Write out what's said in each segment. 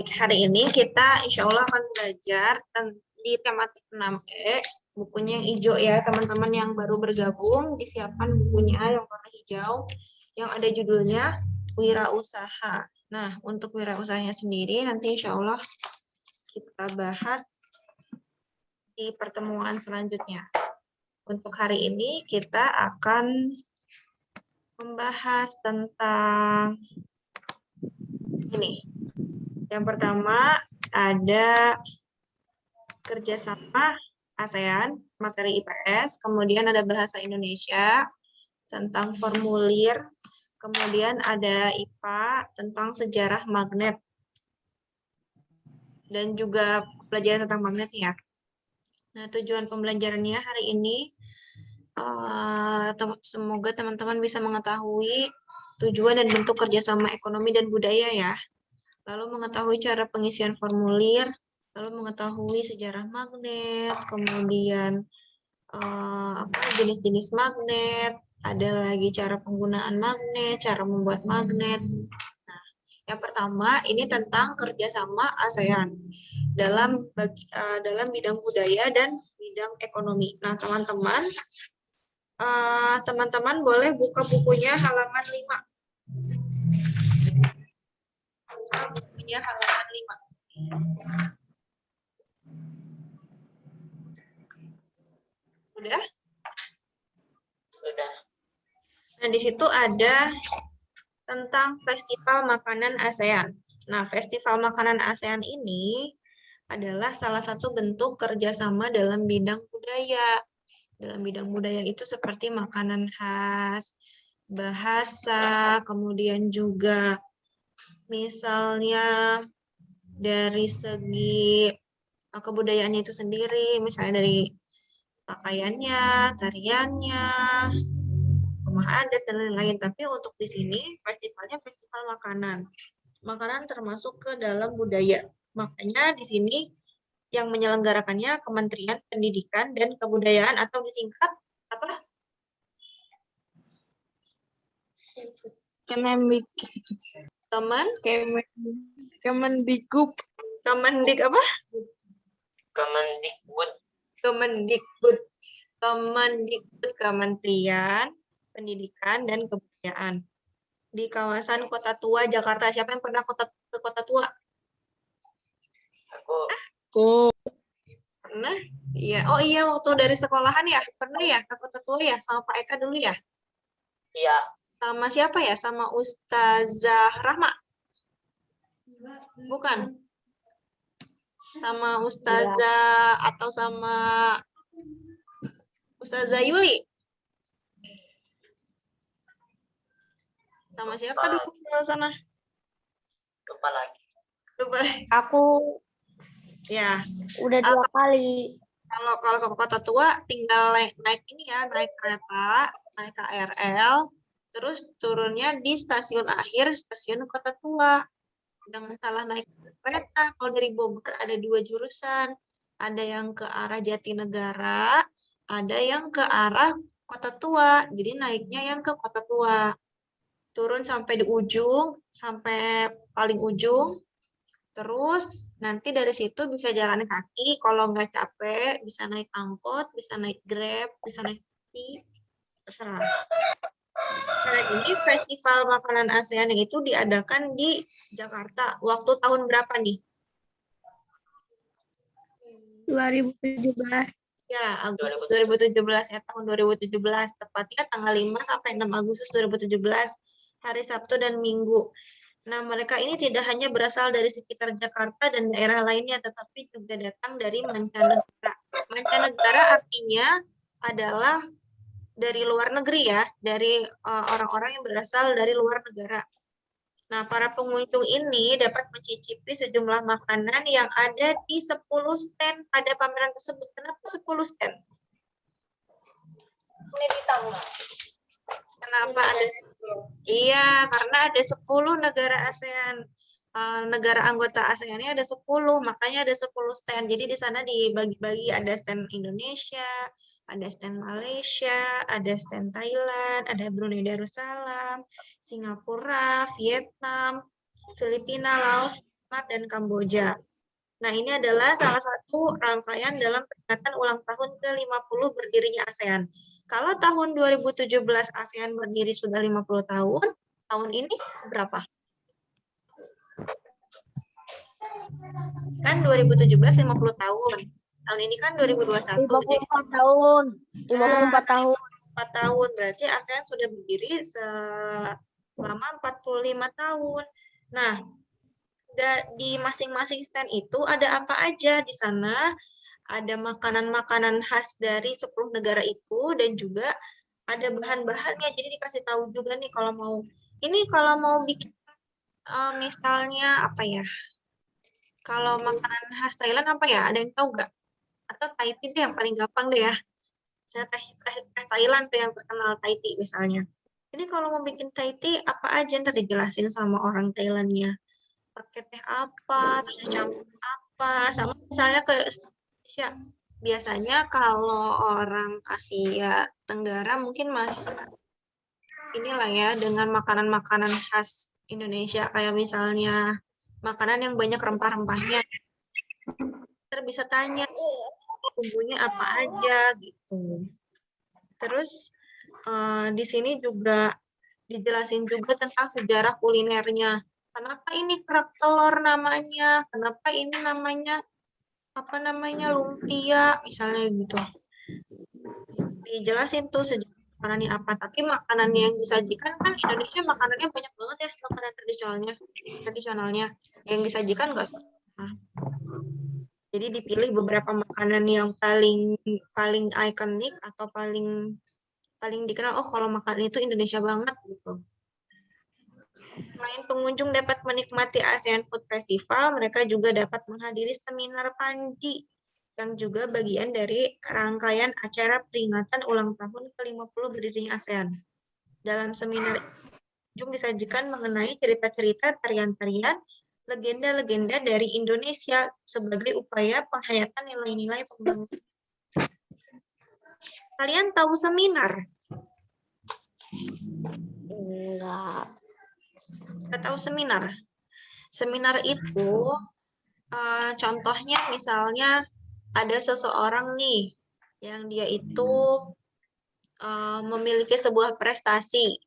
Hari ini kita insya Allah akan belajar di tematik 6E, bukunya yang hijau ya, teman-teman yang baru bergabung, disiapkan bukunya yang warna hijau, yang ada judulnya Wirausaha. Nah, untuk wirausahanya sendiri nanti insya Allah kita bahas di pertemuan selanjutnya. Untuk hari ini kita akan membahas tentang ini. Yang pertama ada kerjasama ASEAN, materi IPS, kemudian ada bahasa Indonesia, tentang formulir, kemudian ada IPA tentang sejarah magnet, dan juga pelajaran tentang magnet ya. Nah, tujuan pembelajarannya hari ini, semoga teman-teman bisa mengetahui tujuan dan bentuk kerjasama ekonomi dan budaya ya. Lalu mengetahui cara pengisian formulir, lalu mengetahui sejarah magnet, kemudian jenis-jenis magnet, ada lagi cara penggunaan magnet, cara membuat magnet. Nah, yang pertama ini tentang kerjasama ASEAN dalam bidang budaya dan bidang ekonomi. Nah, teman-teman boleh buka bukunya halaman 5. Bukunya halaman 5. Udah? Sudah. Nah, di situ ada tentang Festival Makanan ASEAN. Nah, Festival Makanan ASEAN ini adalah salah satu bentuk kerjasama dalam bidang budaya. Dalam bidang budaya itu seperti makanan khas, bahasa, kemudian juga misalnya dari segi kebudayaannya itu sendiri, misalnya dari pakaiannya, tariannya, rumah adat, dan lain-lain. Tapi untuk di sini, festivalnya festival makanan. Makanan termasuk ke dalam budaya. Makanya di sini yang menyelenggarakannya Kementerian Pendidikan dan Kebudayaan atau disingkat apa? Kemendikbud. Kemendik apa? Kemendikbud. Kemendikbud. Kemendikbud, Kementerian Pendidikan dan Kebudayaan. Di kawasan Kota Tua, Jakarta. Siapa yang pernah ke Kota Tua? Aku. Pernah? Iya. Oh iya, waktu dari sekolahan ya? Pernah ya ke Kota Tua ya? Sama Pak Eka dulu ya? Iya. Sama siapa ya? Sama Ustazah Rahma? Bukan? Sama Ustazah atau sama Ustazah Yuli? Sama siapa dulu ke sana? Lupa lagi. Aku Ya. udah 2 kali. Kalau ke Kota Tua tinggal naik ini ya, naik kereta, naik KRL, terus turunnya di stasiun akhir stasiun Kota Tua. Jangan salah naik kereta. Kalau dari Bogor ada 2 jurusan. Ada yang ke arah Jatinegara, ada yang ke arah Kota Tua. Jadi naiknya yang ke Kota Tua. Turun sampai di ujung, sampai paling ujung. Terus nanti dari situ bisa jalan kaki. Kalau nggak capek, bisa naik angkot, bisa naik Grab, bisa naik taksi. Terserah. Nah, ini Festival Makanan ASEAN itu diadakan di Jakarta. Waktu tahun berapa nih? 2017. Ya, Agustus 2017 ya, tahun 2017. Tepatnya tanggal 5 sampai 6 Agustus 2017, hari Sabtu dan Minggu. Nah, mereka ini tidak hanya berasal dari sekitar Jakarta dan daerah lainnya, tetapi juga datang dari mancanegara. Mancanegara artinya adalah dari luar negeri ya, dari orang-orang yang berasal dari luar negara. Nah, para pengunjung ini dapat mencicipi sejumlah makanan yang ada di 10 stand pada pameran tersebut. Kenapa 10 stand? Ini ditambah. Kenapa ada 10? Iya, karena ada 10 negara ASEAN. Negara anggota ASEAN ini ada 10, makanya ada 10 stand. Jadi di sana dibagi-bagi, ada stand Indonesia, ada stand Malaysia, ada stand Thailand, ada Brunei Darussalam, Singapura, Vietnam. Filipina, Laos, Myanmar, dan Kamboja. Nah, ini adalah salah satu rangkaian dalam peringatan ulang tahun ke-50 berdirinya ASEAN. Kalau tahun 2017 ASEAN berdiri sudah 50 tahun, tahun ini berapa? Kan 2017 50 tahun. Tahun ini kan 2021. 54 tahun. 54 tahun. 4 tahun. Berarti ASEAN sudah berdiri selama 45 tahun. Nah, di masing-masing stand itu ada apa aja di sana? Ada makanan-makanan khas dari 10 negara itu dan juga ada bahan-bahannya. Jadi dikasih tahu juga nih kalau mau bikin misalnya apa ya? Kalau makanan khas Thailand apa ya? Ada yang tahu nggak? Atau Thai tea deh yang paling gampang deh ya. Misalnya teh Thailand tuh yang terkenal Thai tea misalnya. Ini kalau mau bikin Thai tea apa aja ntar dijelasin sama orang Thailandnya. Pakai teh apa, terus dicampur apa, sama misalnya ke Indonesia. Biasanya kalau orang Asia Tenggara mungkin masih inilah ya dengan makanan-makanan khas Indonesia kayak misalnya makanan yang banyak rempah-rempahnya. Kita bisa tanya bumbunya apa aja gitu. Terus di sini juga dijelasin juga tentang sejarah kulinernya. Kenapa ini kerak telur namanya? Kenapa ini namanya lumpia misalnya gitu. Dijelasin tuh sejarah makanannya apa. Tapi makanan yang disajikan kan Indonesia makanannya banyak banget ya, makanan tradisionalnya. Yang disajikan nggak sama. Jadi dipilih beberapa makanan yang paling ikonik atau paling dikenal. Oh, kalau makanan itu Indonesia banget gitu. Selain pengunjung dapat menikmati ASEAN Food Festival, mereka juga dapat menghadiri seminar Panji yang juga bagian dari rangkaian acara peringatan ulang tahun ke-50 berdirinya ASEAN. Dalam seminar pengunjung disajikan mengenai cerita-cerita tarian-tarian, legenda-legenda dari Indonesia sebagai upaya penghayatan nilai-nilai pembangunan. Kalian tahu seminar? Enggak. Nggak tahu seminar? Seminar itu contohnya misalnya ada seseorang nih yang dia itu memiliki sebuah prestasi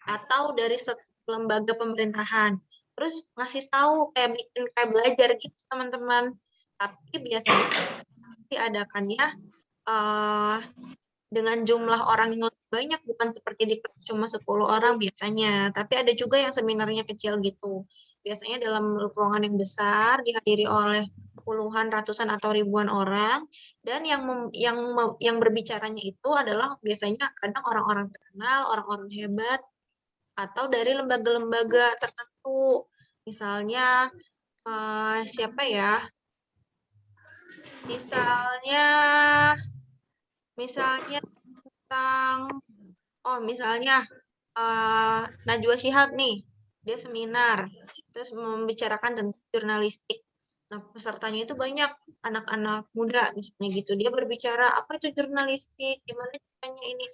atau dari lembaga pemerintahan. Terus ngasih tahu kayak bikin kayak belajar gitu teman-teman. Tapi biasanya diadakannya dengan jumlah orang yang lebih banyak, bukan seperti di cuma 10 orang biasanya. Tapi ada juga yang seminarnya kecil gitu. Biasanya dalam ruangan yang besar dihadiri oleh puluhan, ratusan atau ribuan orang, dan yang berbicaranya itu adalah biasanya kadang orang-orang terkenal, orang-orang hebat, atau dari lembaga-lembaga tertentu. Misalnya siapa ya? Misalnya tentang misalnya Najwa Shihab nih, dia seminar, terus membicarakan tentang jurnalistik. Nah, pesertanya itu banyak anak-anak muda misalnya gitu. Dia berbicara apa itu jurnalistik, gimana caranya ini.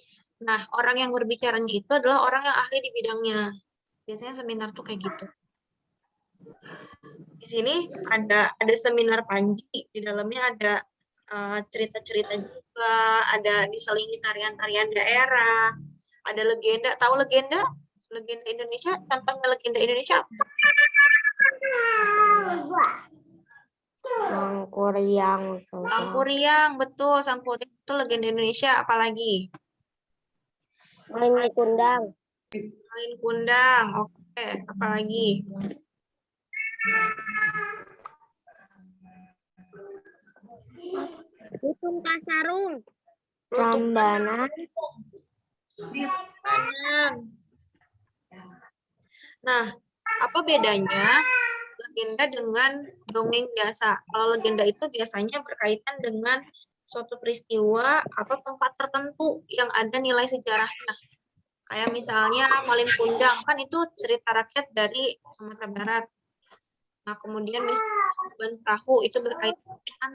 Nah, orang yang berbicaranya itu adalah orang yang ahli di bidangnya. Biasanya seminar tuh kayak gitu. Di sini ada seminar Panji, di dalamnya ada cerita-cerita juga, ada diselingi tarian-tarian daerah, ada legenda. Tahu legenda? Legenda Indonesia, contohnya legenda Indonesia. Sangkuriang. Sangkuriang, betul. Sangkuriang itu legenda Indonesia. Apalagi? Main kundang. Main kundang. Oke, apalagi? Lutung Kasarung. Rambanan. Nah, apa bedanya legenda dengan dongeng biasa? Kalau legenda itu biasanya berkaitan dengan suatu peristiwa atau tempat tertentu yang ada nilai sejarahnya. Kayak misalnya Malin Kundang, kan itu cerita rakyat dari Sumatera Barat. Nah, kemudian misalnya Tangkuban Perahu itu berkaitan dengan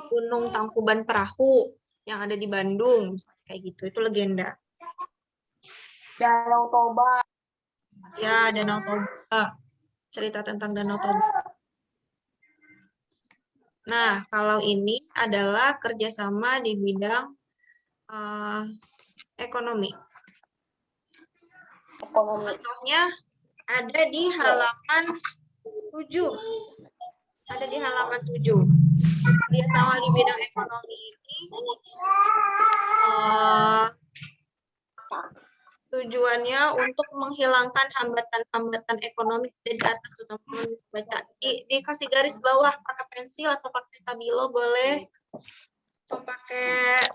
Gunung Tangkuban Perahu yang ada di Bandung, kayak gitu. Itu legenda. Danau Toba. Ya, Danau Toba. cerita tentang Danau Toba. Nah, kalau ini adalah kerjasama di bidang ekonomi. Contohnya ada di halaman 7. Ada di halaman 7. Kerjasama di bidang ekonomi ini tujuannya untuk menghilangkan hambatan-hambatan ekonomi di atas, teman-teman bisa baca. Dikasih garis bawah pakai pensil atau pakai stabilo boleh, atau pakai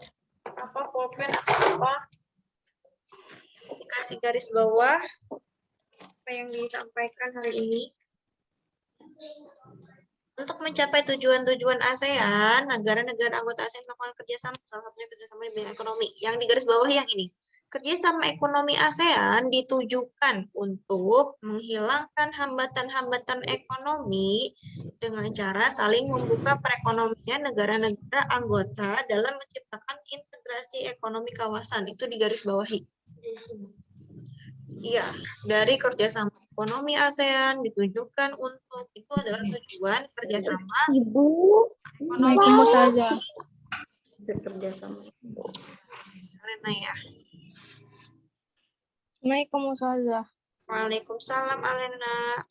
pulpen atau apa. Dikasih garis bawah apa yang disampaikan hari ini. Untuk mencapai tujuan-tujuan ASEAN, negara-negara anggota ASEAN melakukan kerjasama, salah satunya kerjasama di bidang ekonomi. Yang di garis bawah yang ini. Kerjasama ekonomi ASEAN ditujukan untuk menghilangkan hambatan-hambatan ekonomi dengan cara saling membuka perekonomian negara-negara anggota dalam menciptakan integrasi ekonomi kawasan. Itu di garis bawahi. Iya, dari kerjasama ekonomi ASEAN ditujukan untuk, itu adalah tujuan kerjasama Ibu. ekonomi saja. kerjasama. Karena ya. Assalamualaikum saja. Waalaikumsalam Alena.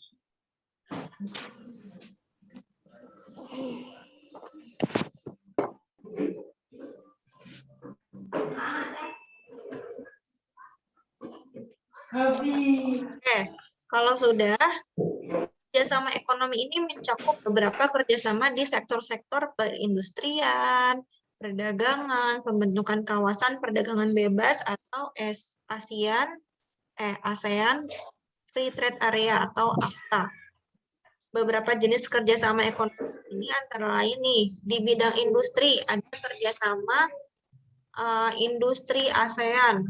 Oke, kalau sudah, kerjasama ekonomi ini mencakup beberapa kerjasama di sektor-sektor perindustrian, perdagangan, pembentukan kawasan perdagangan bebas atau ASEAN Free Trade Area atau AFTA. Beberapa jenis kerjasama ekonomi ini antara lain nih, di bidang industri ada kerjasama industri ASEAN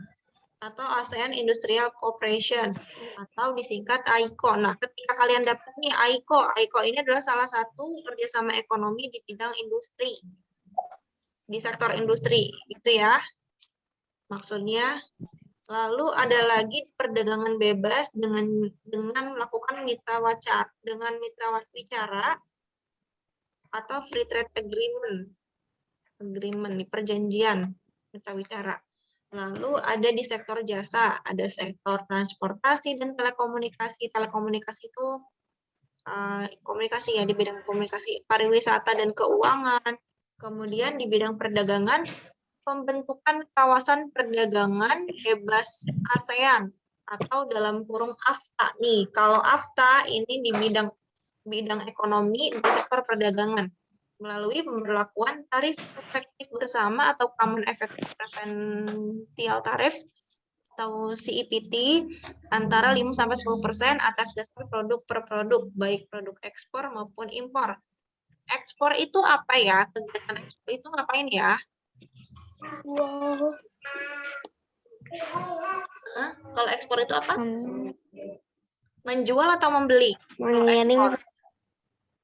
atau ASEAN Industrial Cooperation atau disingkat AICO. Nah, ketika kalian dapat nih AICO ini adalah salah satu kerjasama ekonomi di bidang industri, di sektor industri, gitu ya. Maksudnya, lalu ada lagi perdagangan bebas dengan melakukan mitra wicara atau free trade agreement, perjanjian mitra wicara. Lalu ada di sektor jasa, ada sektor transportasi dan telekomunikasi. Telekomunikasi itu komunikasi ya, di bidang komunikasi, pariwisata dan keuangan. Kemudian di bidang perdagangan, pembentukan kawasan perdagangan bebas ASEAN atau dalam kurung AFTA nih. Kalau AFTA ini di bidang ekonomi di sektor perdagangan, melalui pemberlakuan tarif efektif bersama atau Common Effective Preferential Tariff atau CEPT antara 5-10% atas dasar produk per produk, baik produk ekspor maupun impor. Ekspor itu apa ya? Kegiatan ekspor itu ngapain ya? Wow. Kalau ekspor itu apa? Menjual atau membeli? Mengirim.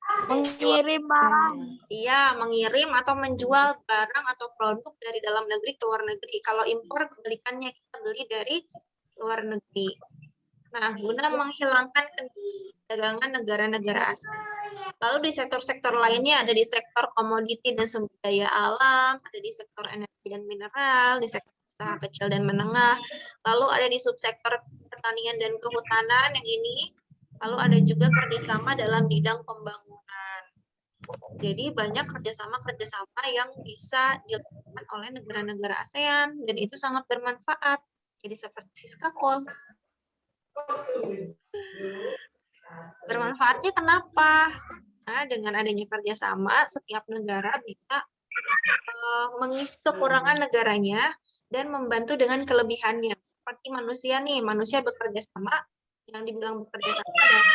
Mengirim barang. Iya, mengirim atau menjual barang atau produk dari dalam negeri ke luar negeri. Kalau impor, kebalikannya, kita beli dari luar negeri. Nah, guna menghilangkan perdagangan negara-negara asing. Lalu di sektor-sektor lainnya, ada di sektor komoditi dan sumber daya alam, ada di sektor energi dan mineral, di sektor usaha kecil dan menengah, lalu ada di subsektor pertanian dan kehutanan yang ini, lalu ada juga kerjasama dalam bidang pembangunan. Jadi banyak kerjasama yang bisa dilakukan oleh negara-negara ASEAN dan itu sangat bermanfaat. Jadi seperti Siskakol. Bermanfaatnya kenapa? Nah, dengan adanya kerjasama, setiap negara bisa mengisi kekurangan negaranya dan membantu dengan kelebihannya. Seperti manusia nih, manusia bekerja sama, yang dibilang bekerja sama adalah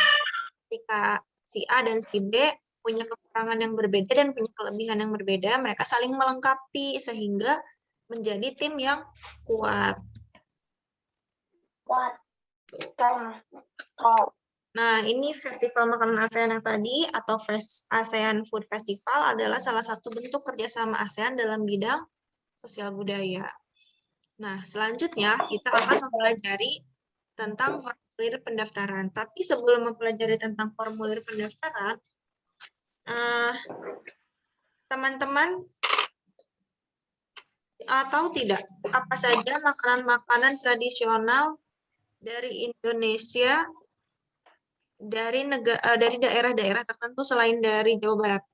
ketika si A dan si B punya kekurangan yang berbeda dan punya kelebihan yang berbeda, mereka saling melengkapi sehingga menjadi tim yang kuat. Nah, ini Festival Makanan ASEAN yang tadi, atau ASEAN Food Festival adalah salah satu bentuk kerjasama ASEAN dalam bidang sosial budaya. Nah, selanjutnya kita akan mempelajari tentang formulir pendaftaran. Tapi sebelum mempelajari tentang formulir pendaftaran, teman-teman tahu tidak apa saja makanan-makanan tradisional dari Indonesia dari daerah-daerah tertentu selain dari Jawa Barat?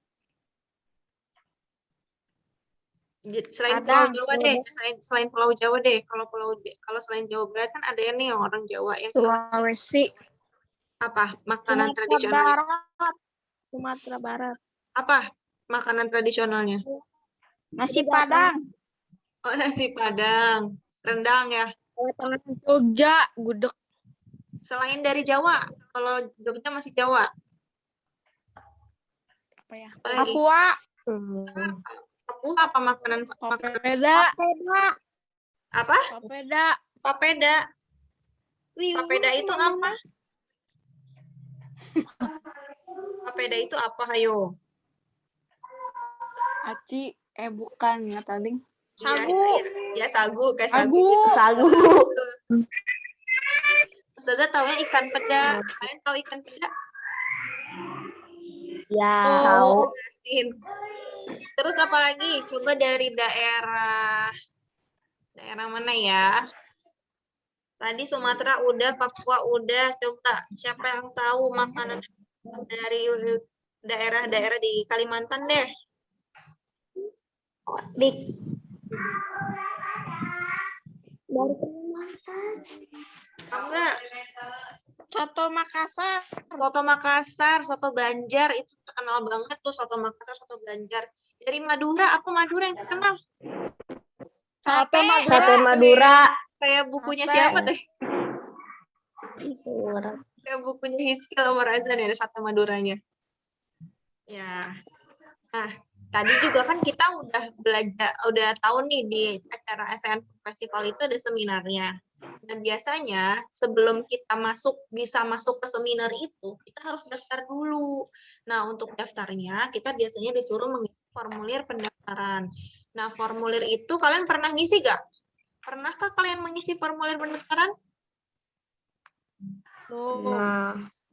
Selain Pulau Padang, Jawa deh, selain Pulau Jawa deh. Kalau selain Jawa Barat kan ada nih yang orang Jawa yang Sulawesi, apa makanan tradisionalnya? Sumatera Barat, Apa makanan tradisionalnya? nasi Padang, Oh, nasi Padang, rendang ya. Jogja, gudeg, Selain dari Jawa, kalau Jogja masih Jawa. apa ya? Apa lagi? Papua, Papua apa makanan papeda, apa? papeda, Papeda. Papeda itu apa? Papeda itu apa, hayo? aci, bukan ya tadi. Sagu. Ya, sagu, kayak sagu. Sagu. Ustazah tahu ikan peda. Kalian tahu ikan peda? Ya, Tahu. Asin. Terus apa lagi? Coba dari daerah mana ya? Tadi Sumatera udah, Papua udah. Coba siapa yang tahu makanan dari daerah-daerah di Kalimantan deh? Dari Kalimantan. Tahu nggak? Soto Makassar. Soto Makassar, soto Banjar itu terkenal banget tuh soto Makassar, soto Banjar. Dari Madura, apa Madura yang terkenal? Sate Madura. Kayak bukunya Sate. siapa teh? Kayak bukunya Hizkil sama Razan ya, ada sate Maduranya. Ya. Nah, tadi juga kan kita udah belajar, udah tahu nih di acara ASEAN Festival itu ada seminarnya. Dan biasanya sebelum kita bisa masuk ke seminar itu, kita harus daftar dulu. Nah, untuk daftarnya kita biasanya disuruh mengisi formulir pendaftaran. Nah, formulir itu kalian pernah ngisi gak? Pernahkah kalian mengisi formulir pendaftaran?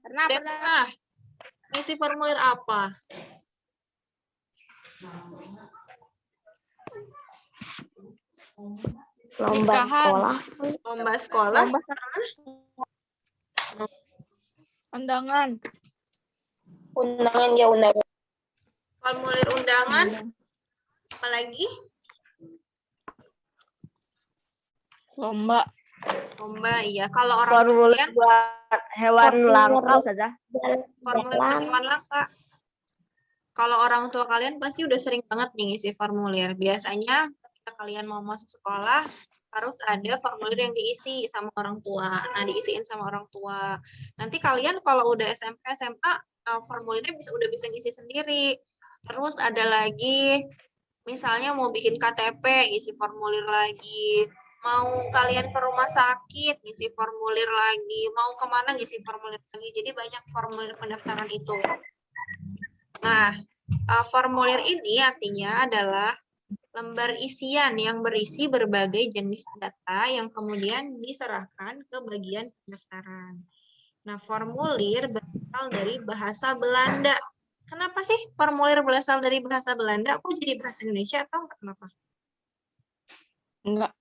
Pernah. Ngisi formulir apa? Lomba sekolah. Lomba sekolah. Undangan. Undangan. Formulir undangan. Apalagi? Lomba. Iya. Kalau orang Formulir kalian, buat hewan langka saja. formulir buat hewan langka. Kalau orang tua kalian pasti udah sering banget nih ngisi formulir. Biasanya ketika kalian mau masuk sekolah, harus ada formulir yang diisi sama orang tua. Nah, diisiin sama orang tua. Nanti kalian kalau udah SMP, SMA, formulirnya udah bisa ngisi sendiri. Terus ada lagi, misalnya mau bikin KTP, isi formulir lagi. Mau kalian ke rumah sakit, ngisi formulir lagi. Mau kemana, ngisi formulir lagi. Jadi banyak formulir pendaftaran itu. Nah, formulir ini artinya adalah lembar isian yang berisi berbagai jenis data yang kemudian diserahkan ke bagian pendaftaran. Nah, formulir berasal dari bahasa Belanda. Kenapa sih formulir berasal dari bahasa Belanda? Kok jadi bahasa Indonesia atau enggak? Kenapa? Enggak.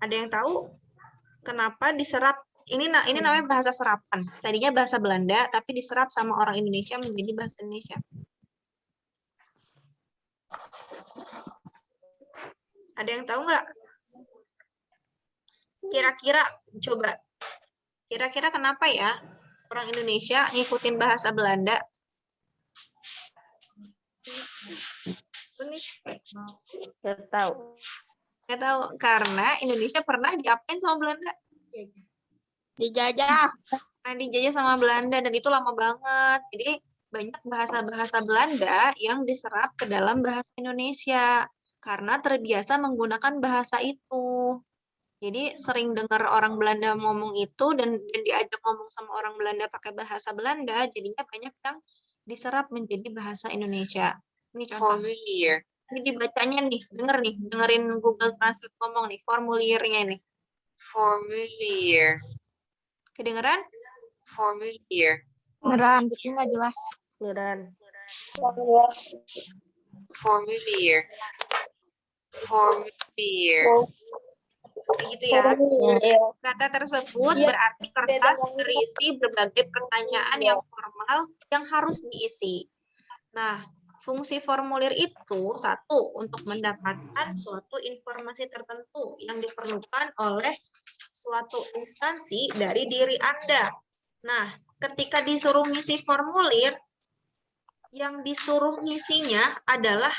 Ada yang tahu kenapa diserap? Ini namanya bahasa serapan. Tadinya bahasa Belanda, tapi diserap sama orang Indonesia menjadi bahasa Indonesia. Ada yang tahu nggak? Kira-kira kenapa ya orang Indonesia ngikutin bahasa Belanda? Nggak tahu. Nggak tahu, karena Indonesia pernah diapain sama Belanda? Dijajah. Nah, dijajah sama Belanda dan itu lama banget. Jadi banyak bahasa-bahasa Belanda yang diserap ke dalam bahasa Indonesia karena terbiasa menggunakan bahasa itu. Jadi sering dengar orang Belanda ngomong itu dan diajak ngomong sama orang Belanda pakai bahasa Belanda, jadinya banyak yang diserap menjadi bahasa Indonesia. Ini contohnya. Ini dibacanya nih, dengerin Google Translate ngomong nih, formulirnya nih. Formulir. Kedengeran? Formulir. Beneran, tapi nggak jelas. Beneran. Formulir. Formulir. Begitu ya. Kata tersebut berarti kertas berisi berbagai pertanyaan yang formal yang harus diisi. Nah, fungsi formulir itu satu, untuk mendapatkan suatu informasi tertentu yang diperlukan oleh suatu instansi dari diri Anda. Nah, ketika disuruh ngisi formulir, yang disuruh ngisinya adalah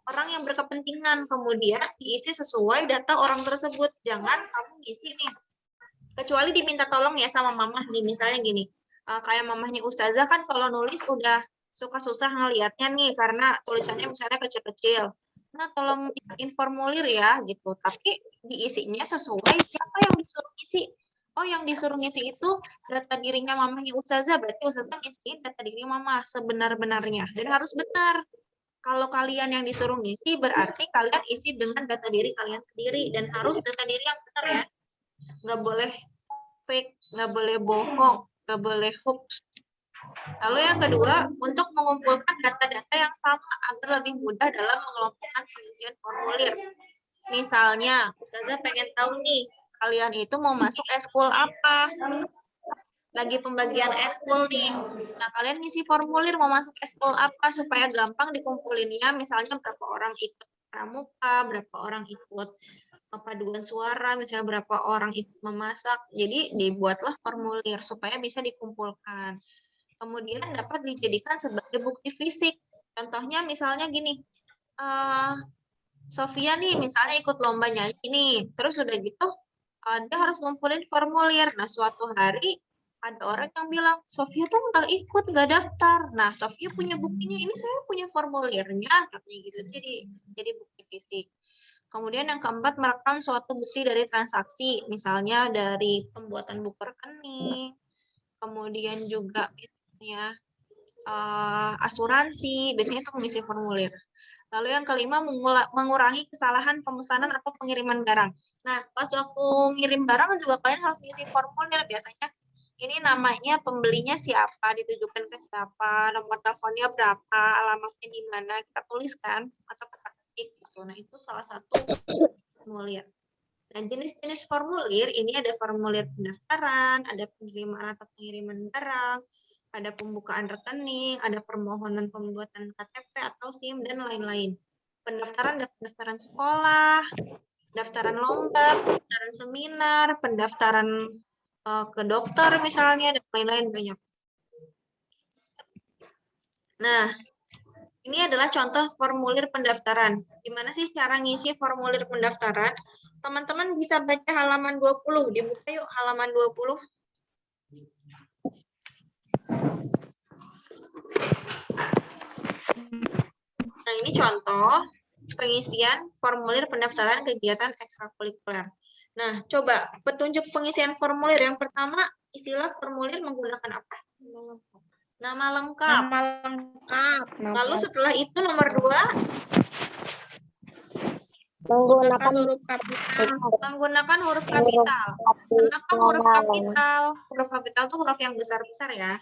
orang yang berkepentingan, kemudian diisi sesuai data orang tersebut. Jangan kamu ngisi nih, kecuali diminta tolong ya sama mamah nih, misalnya gini, kayak mamahnya Ustazah kan kalau nulis udah suka susah ngelihatnya nih, karena tulisannya misalnya kecil-kecil. Nah, tolong bikin formulir ya, gitu. Tapi diisinya sesuai siapa yang disuruh ngisi. Oh, yang disuruh ngisi itu data dirinya mamahnya Ustazah, berarti Ustazah ngisiin data diri mamah sebenar-benarnya. Dan harus benar. Kalau kalian yang disuruh ngisi, berarti kalian isi dengan data diri kalian sendiri. Dan harus data diri yang benar ya. Nggak boleh fake, nggak boleh bohong, nggak boleh hoax. Lalu yang kedua, untuk mengumpulkan data-data yang sama agar lebih mudah dalam mengelompokkan pengisian formulir. Misalnya, Ustazah pengen tahu nih, kalian itu mau masuk eskul apa? Lagi pembagian eskul nih. Nah, kalian ngisi formulir mau masuk eskul apa supaya gampang dikumpulinnya, misalnya berapa orang ikut pramuka, berapa orang ikut paduan suara, misalnya berapa orang ikut memasak. Jadi dibuatlah formulir supaya bisa dikumpulkan. Kemudian dapat dijadikan sebagai bukti fisik. Contohnya misalnya gini, Sofia nih misalnya ikut lomba nyanyi nih, terus udah gitu dia harus ngumpulin formulir. Nah, suatu hari ada orang yang bilang, Sofia tuh nggak ikut, nggak daftar. Nah, Sofia punya buktinya, ini saya punya formulirnya, katanya gitu. Jadi bukti fisik. Kemudian yang keempat, merekam suatu bukti dari transaksi, misalnya dari pembuatan buku rekening, kemudian juga misalnya asuransi, biasanya itu mengisi formulir. Lalu yang kelima, mengurangi kesalahan pemesanan atau pengiriman barang. Nah, pas waktu ngirim barang juga kalian harus ngisi formulir. Biasanya ini namanya pembelinya siapa, ditujukan ke siapa, nomor teleponnya berapa, alamatnya di mana, kita tuliskan atau kita ketik gitu. Nah, itu salah satu formulir. Nah, jenis-jenis formulir ini ada formulir pendaftaran, ada penerimaan atau pengiriman barang, ada pembukaan rekening, ada permohonan pembuatan KTP atau SIM, dan lain-lain. Pendaftaran ada pendaftaran sekolah, pendaftaran lomba, pendaftaran seminar, pendaftaran ke dokter misalnya, dan lain-lain banyak. Nah, ini adalah contoh formulir pendaftaran. Gimana sih cara ngisi formulir pendaftaran? Teman-teman bisa baca halaman 20. Dibuka yuk halaman 20. Nah, ini contoh pengisian formulir pendaftaran kegiatan ekstrakurikuler. Nah, coba petunjuk pengisian formulir. Yang pertama, istilah formulir menggunakan apa? Nama lengkap. Nama lengkap. Lalu setelah itu nomor 2, Menggunakan huruf kapital. menggunakan huruf kapital. Kenapa huruf kapital? Huruf kapital itu huruf yang besar-besar ya.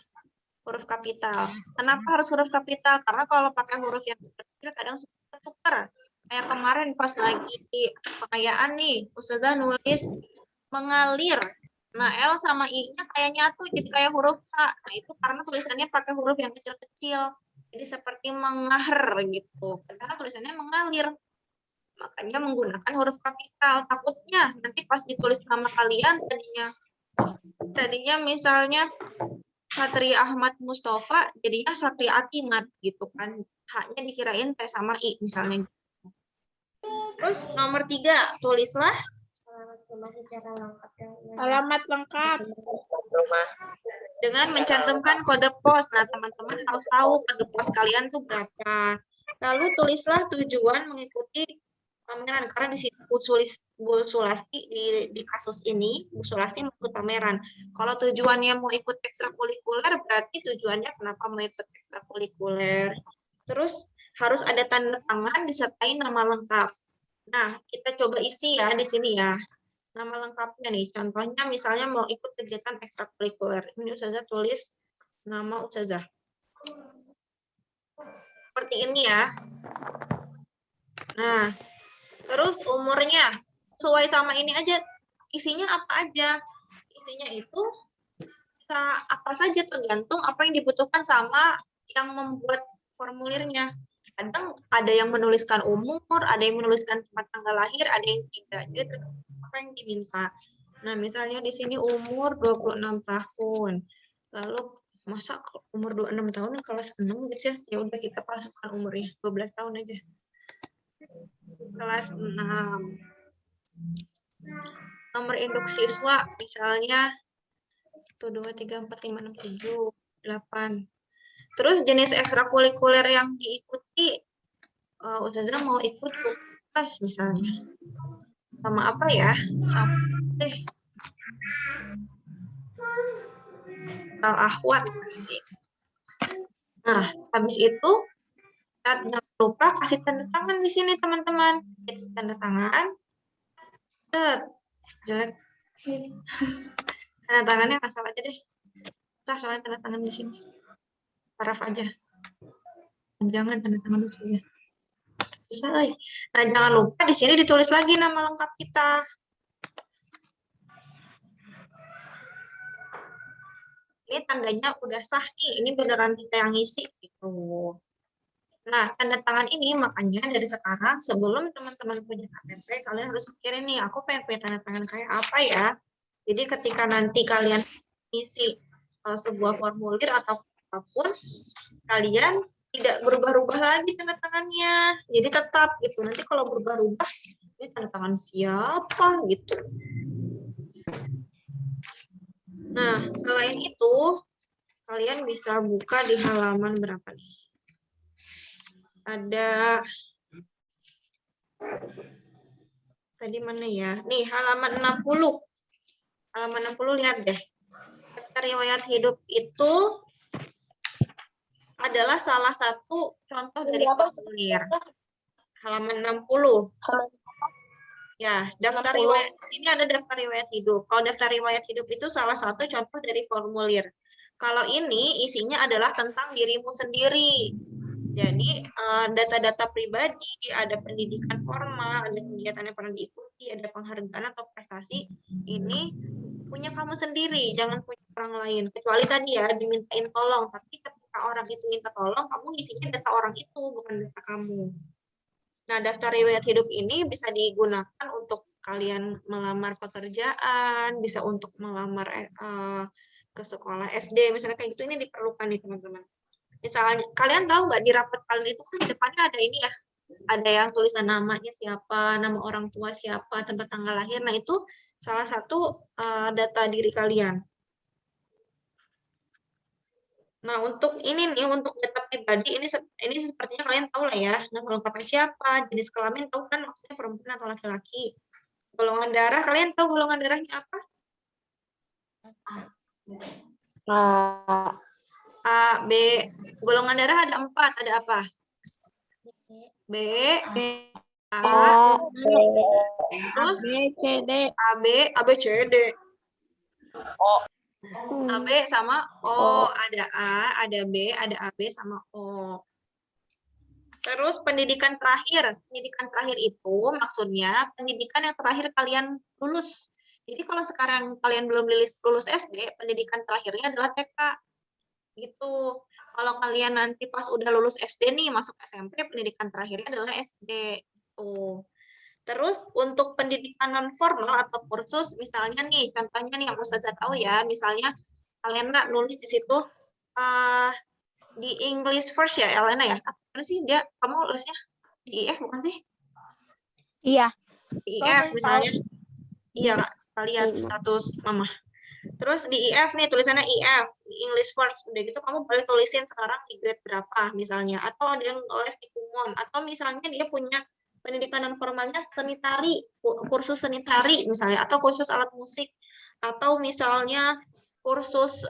Huruf kapital. Kenapa harus huruf kapital? Karena kalau pakai huruf yang kecil kadang suka tukar. Kayak kemarin pas lagi pengayaan nih, Ustazah nulis mengalir. Nah, L sama I-nya kayak nyatu jadi kayak huruf H. Nah, itu karena tulisannya pakai huruf yang kecil-kecil. Jadi seperti mengaher gitu. Padahal tulisannya mengalir. Makanya menggunakan huruf kapital. Takutnya nanti pas ditulis nama kalian tadinya misalnya Satria Ahmad Mustafa, jadinya Satria Atimat gitu kan. H-nya dikirain T sama I misalnya. Terus nomor 3, tulislah Alamat lengkap. dengan mencantumkan kode pos. Nah, teman-teman harus tahu kode pos kalian tuh berapa. Lalu tulislah tujuan mengikuti pameran, karena di situ Bu Sulasti di kasus ini Bu Sulasti mau ikut pameran. Kalau tujuannya mau ikut ekstrakurikuler, berarti tujuannya kenapa mau ikut ekstrakurikuler. Terus harus ada tanda tangan disertai nama lengkap. Nah, kita coba isi ya di sini ya. nama lengkapnya nih. Contohnya misalnya mau ikut kegiatan ekstrakurikuler. Ini Ustazah tulis nama Ustazah. Seperti ini ya. Nah, terus umurnya sesuai sama ini aja. Isinya apa aja? Isinya itu bisa apa saja tergantung apa yang dibutuhkan sama yang membuat formulirnya. Kadang ada yang menuliskan umur, ada yang menuliskan tempat tanggal lahir, ada yang tidak. Jadi tergantung apa yang diminta. Nah, misalnya di sini umur 26 tahun. Lalu masa umur 26 tahun kelas 6 gitu ya? Ya udah kita masukkan umurnya 12 tahun aja. Kelas 6. Nomor induk siswa misalnya 1, 2, 3, 4, 5, 6, 7, 8. Terus jenis ekstrakurikuler yang diikuti, Ustazah mau ikut kelas misalnya. Sama apa ya? Sama Al-Ahwat. Nah, habis itu jangan lupa kasih tanda tangan di sini teman-teman. Tanda tangan. Jelek. Tanda tangannya asal aja deh. Soalnya tanda tangan di sini. Paraf aja. Jangan tanda tangan dulu aja. Susah, nah, jangan lupa di sini ditulis lagi nama lengkap kita. Ini tandanya udah sah nih. Ini beneran kita yang ngisi gitu. Nah, tanda tangan ini makanya dari sekarang sebelum teman-teman punya KTP, kalian harus mikirin nih, aku pengen punya tanda tangan kayak apa ya. Jadi ketika nanti kalian isi sebuah formulir atau apapun, kalian tidak berubah-ubah lagi tanda tangannya. Jadi tetap gitu. Nanti kalau berubah-ubah, ini tanda tangan siapa gitu. Nah, selain itu, kalian bisa buka di halaman berapa nih? Ada tadi mana ya? Nih, halaman 60. Halaman 60 lihat deh. Daftar riwayat hidup itu adalah salah satu contoh dari formulir. Halaman 60. Ya, daftar riwayat di sini ada daftar riwayat hidup. Kalau daftar riwayat hidup itu salah satu contoh dari formulir. Kalau ini isinya adalah tentang dirimu sendiri. Jadi data-data pribadi, ada pendidikan formal, ada kegiatan yang pernah diikuti, ada penghargaan atau prestasi. Ini punya kamu sendiri, jangan punya orang lain. Kecuali tadi ya dimintain tolong, tapi ketika orang itu minta tolong, kamu isinya data orang itu, bukan data kamu. Nah, daftar riwayat hidup ini bisa digunakan untuk kalian melamar pekerjaan, bisa untuk melamar ke sekolah SD, misalnya kayak gitu, ini diperlukan nih teman-teman. Misalnya, kalian tahu nggak di rapat kalian itu kan di depannya ada ini ya, ada yang tulisan namanya siapa, nama orang tua siapa, tempat tanggal lahir. Nah, itu salah satu data diri kalian. Nah, untuk ini nih, untuk data pribadi, ini sepertinya kalian tahu lah ya, nama lengkapnya siapa, jenis kelamin tahu kan maksudnya perempuan atau laki-laki. Golongan darah, kalian tahu golongan darahnya apa? A, B. Golongan darah ada 4, ada apa? B, A, terus A, B, C, D. A, B sama O. Ada A, ada B, ada A, B sama O. Terus pendidikan terakhir. Pendidikan terakhir itu maksudnya pendidikan yang terakhir kalian lulus. Jadi kalau sekarang kalian belum lulus SD, pendidikan terakhirnya adalah TK. Gitu. Kalau kalian nanti pas udah lulus SD nih, masuk SMP, pendidikan terakhirnya adalah SD. Tuh. Terus untuk pendidikan non formal atau kursus, misalnya nih, contohnya nih yang Ustazah tahu ya, misalnya kalian nggak nulis di situ di English first ya, Elena ya? Apa sih dia? Kamu lesnya di IF bukan sih? Iya. Di IF misalnya. Iya, kita lihat status mama. Terus di IF nih tulisannya IF, English first. Udah gitu kamu boleh tulisin sekarang di grade berapa misalnya. Atau ada yang les di Kumon. Atau misalnya dia punya pendidikan non formalnya seni tari, kursus seni tari misalnya. Atau kursus alat musik. Atau misalnya kursus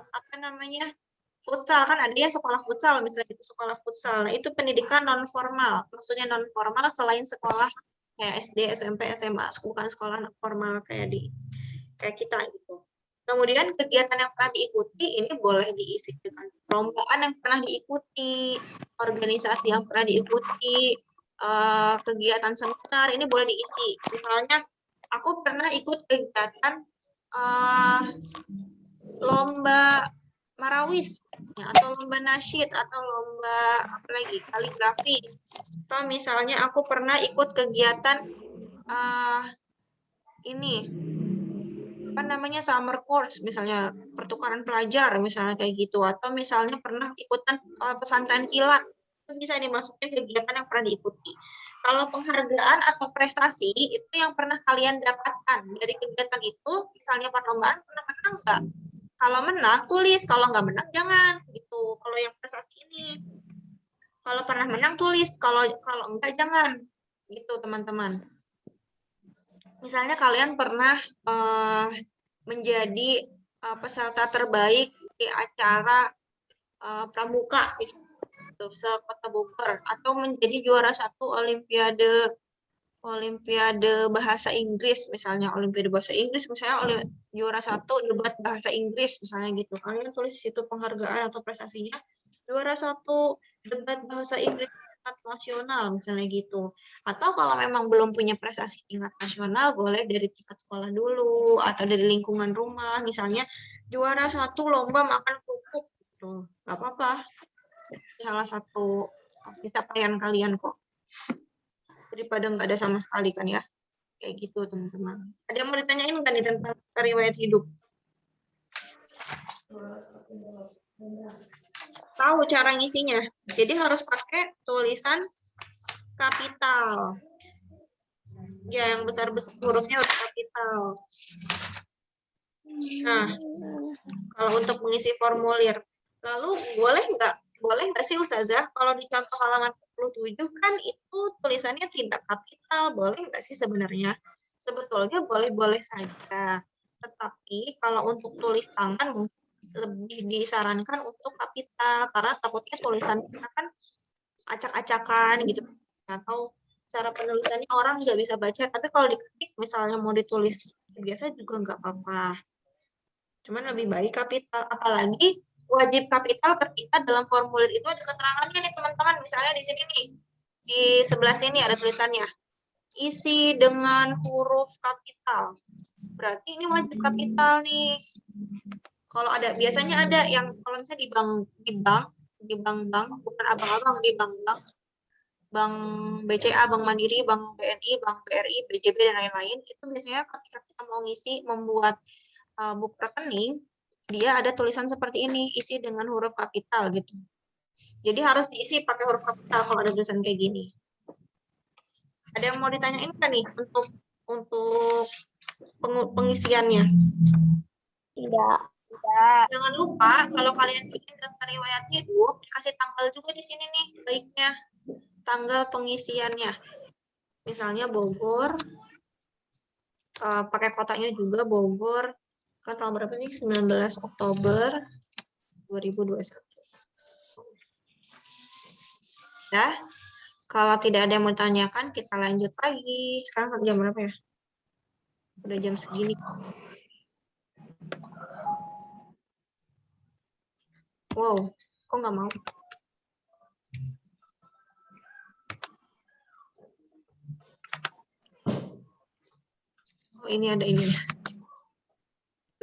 apa namanya, futsal. Kan ada ya sekolah futsal, misalnya itu sekolah futsal. Nah, itu pendidikan non formal. Maksudnya non formal selain sekolah kayak SD, SMP, SMA, bukan sekolah formal kayak kita gitu. Kemudian kegiatan yang pernah diikuti ini boleh diisi dengan perlombaan yang pernah diikuti, organisasi yang pernah diikuti, kegiatan seminar ini boleh diisi. Misalnya aku pernah ikut kegiatan lomba marawis ya, atau lomba nasyid atau lomba apa lagi kaligrafi. Atau misalnya aku pernah ikut kegiatan ini apa namanya summer course misalnya pertukaran pelajar misalnya kayak gitu, atau misalnya pernah ikutan pesantren kilat, itu bisa dimasukin kegiatan yang pernah diikuti. Kalau penghargaan atau prestasi itu yang pernah kalian dapatkan dari kegiatan itu, misalnya perlombaan, pernah menang nggak? Kalau menang tulis, kalau nggak menang jangan gitu. Kalau yang prestasi ini, kalau pernah menang tulis, kalau enggak jangan gitu teman-teman. Misalnya kalian pernah menjadi peserta terbaik di acara pramuka itu se-Kota Bogor, atau menjadi juara satu Olimpiade bahasa Inggris misalnya, Olimpiade bahasa Inggris misalnya juara satu debat bahasa Inggris misalnya gitu. Kalian tulis di situ penghargaan atau prestasinya juara satu debat bahasa Inggris tingkat nasional misalnya gitu. Atau kalau memang belum punya prestasi tingkat nasional, boleh dari tingkat sekolah dulu atau dari lingkungan rumah, misalnya juara satu lomba makan kerupuk gitu. Gak apa-apa. Salah satu pencapaian kalian kok. Daripada nggak ada sama sekali kan ya. Kayak gitu teman-teman. Ada yang mau ditanyain nggak nih tentang riwayat hidup? Tahu cara ngisinya. Jadi harus pakai tulisan kapital. Ya, yang besar-besar hurufnya harus kapital. Nah, kalau untuk mengisi formulir, lalu boleh nggak sih Ustazah kalau di contoh halaman 47 kan itu tulisannya tidak kapital, boleh nggak sih sebenarnya? Sebetulnya boleh-boleh saja. Tetapi kalau untuk tulis tangan lebih disarankan untuk kapital karena takutnya tulisan kita kan acak-acakan gitu, atau cara penulisannya orang nggak bisa baca. Tapi kalau diketik misalnya mau ditulis biasa juga nggak apa-apa. Cuman lebih baik kapital, apalagi wajib kapital ketika dalam formulir itu ada keterangannya nih teman-teman. Misalnya di sini nih, di sebelah sini ada tulisannya, isi dengan huruf kapital. Berarti ini wajib kapital nih. Kalau ada, biasanya ada yang kalau misalnya di bank, bukan abang-abang, di bank, Bank BCA, Bank Mandiri, Bank BNI, Bank BRI, BJB, dan lain-lain, itu biasanya ketika kita mau ngisi, membuat buku rekening, dia ada tulisan seperti ini, isi dengan huruf kapital gitu. Jadi harus diisi pakai huruf kapital kalau ada tulisan kayak gini. Ada yang mau ditanyain kan nih untuk pengisiannya? Tidak. Jangan lupa kalau kalian bikin daftar riwayat hidup, dikasih tanggal juga di sini nih, baiknya tanggal pengisiannya. Misalnya Bogor, pakai kotaknya juga Bogor, tanggal berapa nih? 19 Oktober 2021. Ya, kalau tidak ada yang mau ditanyakan, kita lanjut lagi. Sekarang jam berapa ya? Udah jam segini. Wow, kok nggak mau? Oh, ini ada ini.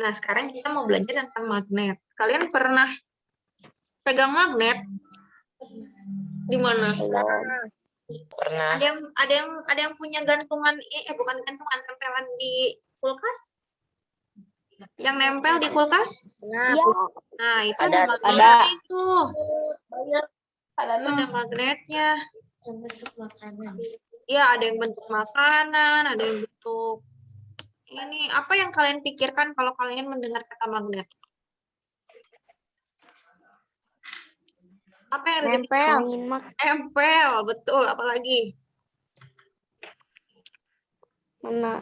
Nah, sekarang kita mau belajar tentang magnet. Kalian pernah pegang magnet? Di mana? Pernah. Ada yang punya gantungan, bukan gantungan, tempelan di kulkas? Yang nempel di kulkas? Iya. Nah, itu Ada. ada magnetnya itu. Ada magnetnya. Iya, ada yang bentuk makanan, ada yang bentuk ini. Apa yang kalian pikirkan kalau kalian mendengar kata magnet? Apa yang nempel. Nempel, betul. Apalagi? Mana?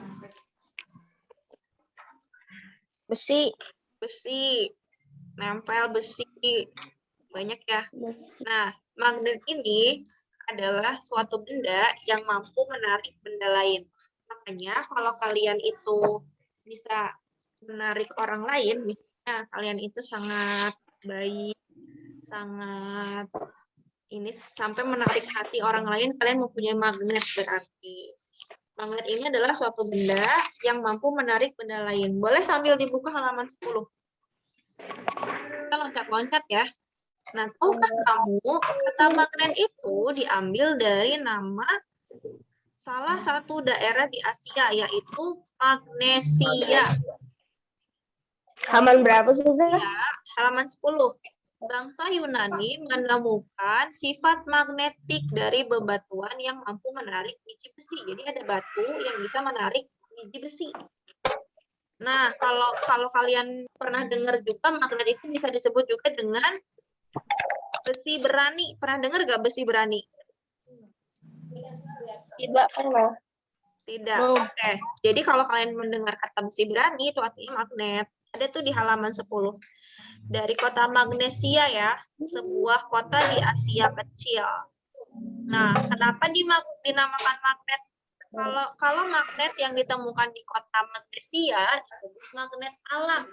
Besi. Besi. Nempel besi. Banyak ya. Nah, magnet ini adalah suatu benda yang mampu menarik benda lain. Makanya kalau kalian itu bisa menarik orang lain, misalnya kalian itu sangat baik, sangat ini sampai menarik hati orang lain, kalian mempunyai magnet berarti. Magnet ini adalah suatu benda yang mampu menarik benda lain. Boleh sambil dibuka halaman 10. Kita loncat-loncat ya. Nah, tahukah kamu kata magnet itu diambil dari nama salah satu daerah di Asia, yaitu Magnesia. Halaman berapa sih? Ya, halaman 10. Bangsa Yunani menemukan sifat magnetik dari bebatuan yang mampu menarik biji besi. Jadi ada batu yang bisa menarik biji besi. Nah, kalau kalian pernah dengar juga magnet itu bisa disebut juga dengan besi berani. Pernah dengar gak besi berani? Tidak pernah. Tidak. Oke. Jadi kalau kalian mendengar kata besi berani itu artinya magnet. Ada tuh di halaman 10. Dari kota Magnesia ya, sebuah kota di Asia kecil. Nah, kenapa dinamakan magnet? Kalau magnet yang ditemukan di kota Magnesia disebut magnet alam,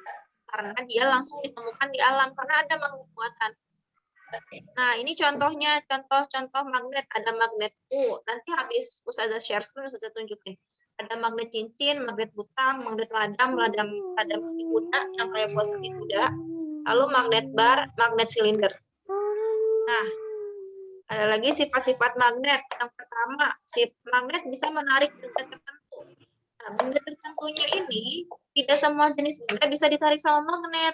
karena dia langsung ditemukan di alam, karena ada magnet buatan. Nah, ini contohnya, contoh magnet. Ada magnet U. Nanti habis Ustazah share screen, Ustazah tunjukin. Ada magnet cincin, magnet butang, magnet ladam kaki kuda, yang kayak buat kaki kuda. Lalu magnet bar, magnet silinder. Nah, ada lagi sifat-sifat magnet. Yang pertama, magnet bisa menarik benda tertentu. Nah, benda tertentunya ini, tidak semua jenis benda bisa ditarik sama magnet.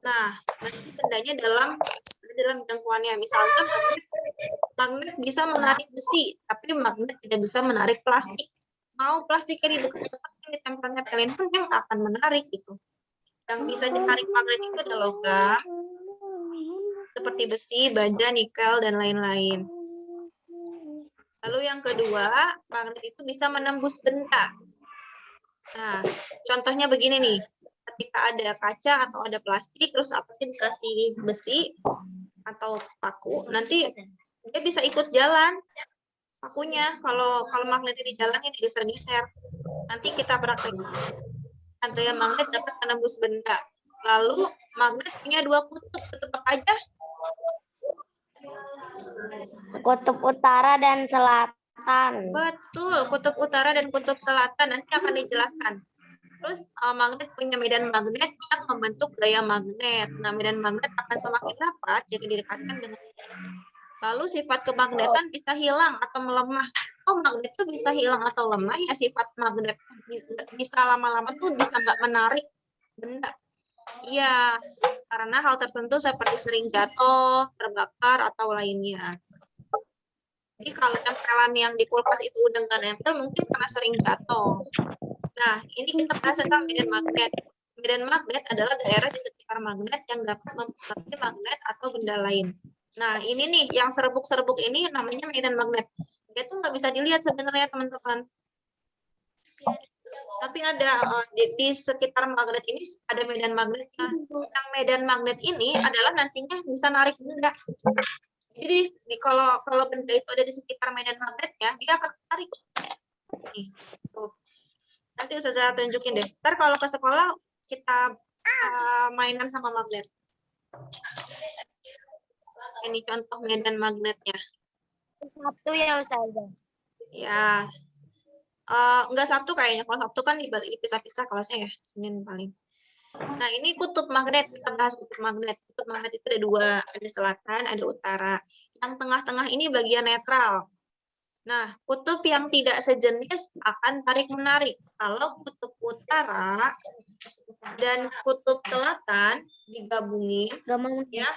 Nah, nanti bendanya dalam jangkauannya. Misalnya magnet bisa menarik besi, tapi magnet tidak bisa menarik plastik. Mau plastiknya didekat-dekat ditempel-tempelin pun yang akan menarik gitu. Yang bisa ditarik magnet itu adalah logam, seperti besi, baja, nikel, dan lain-lain. Lalu yang kedua, magnet itu bisa menembus benda. Nah, contohnya begini nih. Ketika ada kaca atau ada plastik, terus apa sih dikasih besi atau paku, nanti dia bisa ikut jalan pakunya. Kalau magnetnya di jalan ini digeser-geser. Nanti kita praktek. Gaya magnet dapat menembus benda. Lalu magnet punya dua kutub, tetap aja. Kutub utara dan selatan. Betul, kutub utara dan kutub selatan nanti akan dijelaskan. Terus magnet punya medan magnet yang membentuk gaya magnet. Nah, medan magnet akan semakin rapat jika didekatkan dengan. Lalu sifat kemagnetan bisa hilang atau melemah. Oh, magnet itu bisa hilang atau lemah ya, sifat magnet bisa lama-lama tuh bisa nggak menarik benda. Iya, karena hal tertentu seperti sering jatuh, terbakar, atau lainnya. Jadi kalau tempelan yang di kulkas itu udah nggak nempel, mungkin karena sering jatuh. Nah, ini kita bahas tentang medan magnet. Medan magnet adalah daerah di sekitar magnet yang dapat mempengaruhi magnet atau benda lain. Nah, ini nih, yang serbuk-serbuk ini namanya medan magnet. Dia tuh nggak bisa dilihat sebenarnya, teman-teman. Tapi ada di sekitar magnet ini ada medan magnetnya. Yang medan magnet ini adalah nantinya bisa narik benda. Jadi kalau benda itu ada di sekitar medan magnetnya, dia akan tarik. Nih, tuh. Nanti bisa saya tunjukin deh. Ntar kalau ke sekolah kita mainan sama magnet. Ini contoh medan magnetnya. Sabtu ya Ustazah? Ya. Enggak Sabtu kayaknya. Kalau Sabtu kan dipisah-pisah kelasnya ya. Senin paling. Nah, ini kutub magnet. Kita bahas kutub magnet. Kutub magnet itu ada dua. Ada selatan, ada utara. Yang tengah-tengah ini bagian netral. Nah, kutub yang tidak sejenis akan tarik-menarik. Kalau kutub utara dan kutub selatan digabungin, ya,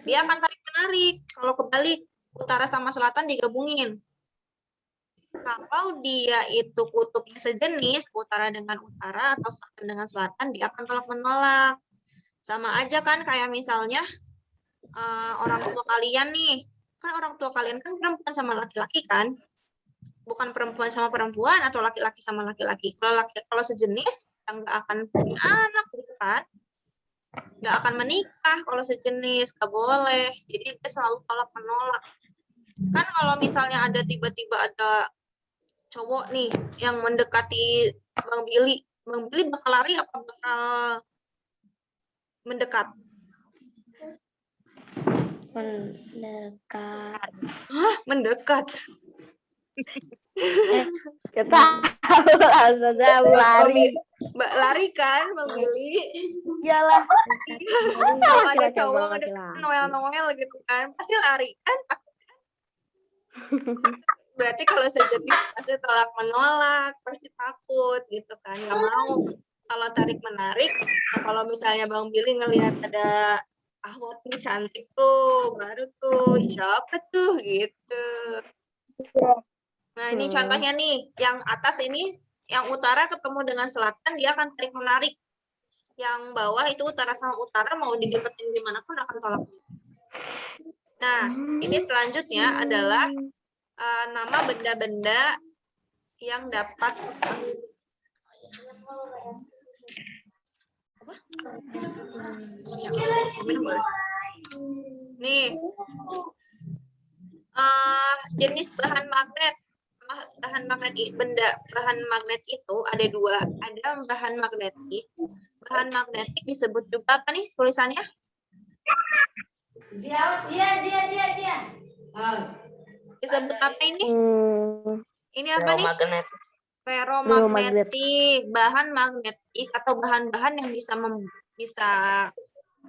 dia akan tarik-menarik. Kalau kebalik, utara sama selatan digabungin. Kalau dia itu kutubnya sejenis, utara dengan utara atau selatan dengan selatan, dia akan tolak-menolak. Sama aja kan kayak misalnya orang tua kalian nih. Kan orang tua kalian kan perempuan sama laki-laki kan? Bukan perempuan sama perempuan atau laki-laki sama laki-laki. Kalau sejenis, nggak akan punya anak gitu kan? Nggak akan menikah kalau sejenis, nggak boleh. Jadi dia selalu tolak-menolak. Kan kalau misalnya ada tiba-tiba ada cowok nih yang mendekati Bang Billy bakal lari apa bakal mendekat? Mendekat. Hah, mendekat. Kita langsung lari. Mbak lari kan, Bang Billy? Iyalah. Kalau ada Laki-laki, cowok laki-laki. ngedeketin Noel gitu kan, pasti lari kan? Berarti kalau sejenis pasti tolak menolak, pasti takut gitu kan, nggak mau. Kalau tarik menarik, nah kalau misalnya Bang Billy ngelihat ada Ahwat nih cantik tuh, baru tuh siapa tuh gitu. Nah ini contohnya nih, yang atas ini, yang utara ketemu dengan selatan, dia akan tarik menarik. Yang bawah itu utara sama utara mau dideketin gimana pun akan tolak. Nah ini selanjutnya adalah nama benda-benda yang dapat nih jenis bahan magnet. Bahan magnet itu ada dua, ada bahan magnetik. Bahan magnetik disebut juga apa nih tulisannya? Dia. Disebut apa ini? Ini apa nih? Feromagnetik. Bahan magnetik atau bahan-bahan yang bisa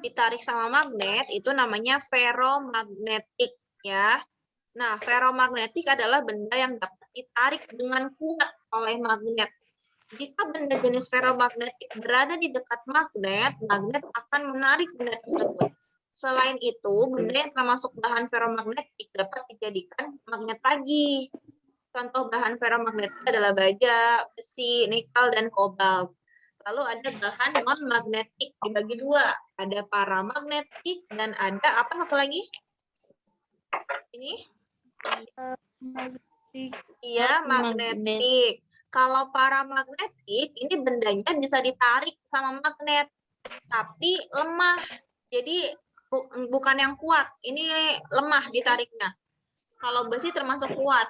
ditarik sama magnet itu namanya feromagnetik ya. Nah, feromagnetik adalah benda yang dapat ditarik dengan kuat oleh magnet. Jika benda jenis feromagnetik berada di dekat magnet, magnet akan menarik benda tersebut. Selain itu, benda yang termasuk bahan feromagnetik dapat dijadikan magnet lagi. Contoh bahan feromagnetik adalah baja, besi, nikel, dan kobalt. Lalu ada bahan non-magnetik dibagi dua. Ada paramagnetik dan ada apa satu lagi? Ini? Iya, magnetik. Kalau paramagnetik, ini bendanya bisa ditarik sama magnet, tapi lemah. Jadi bukan yang kuat, ini lemah ditariknya. Kalau besi termasuk kuat.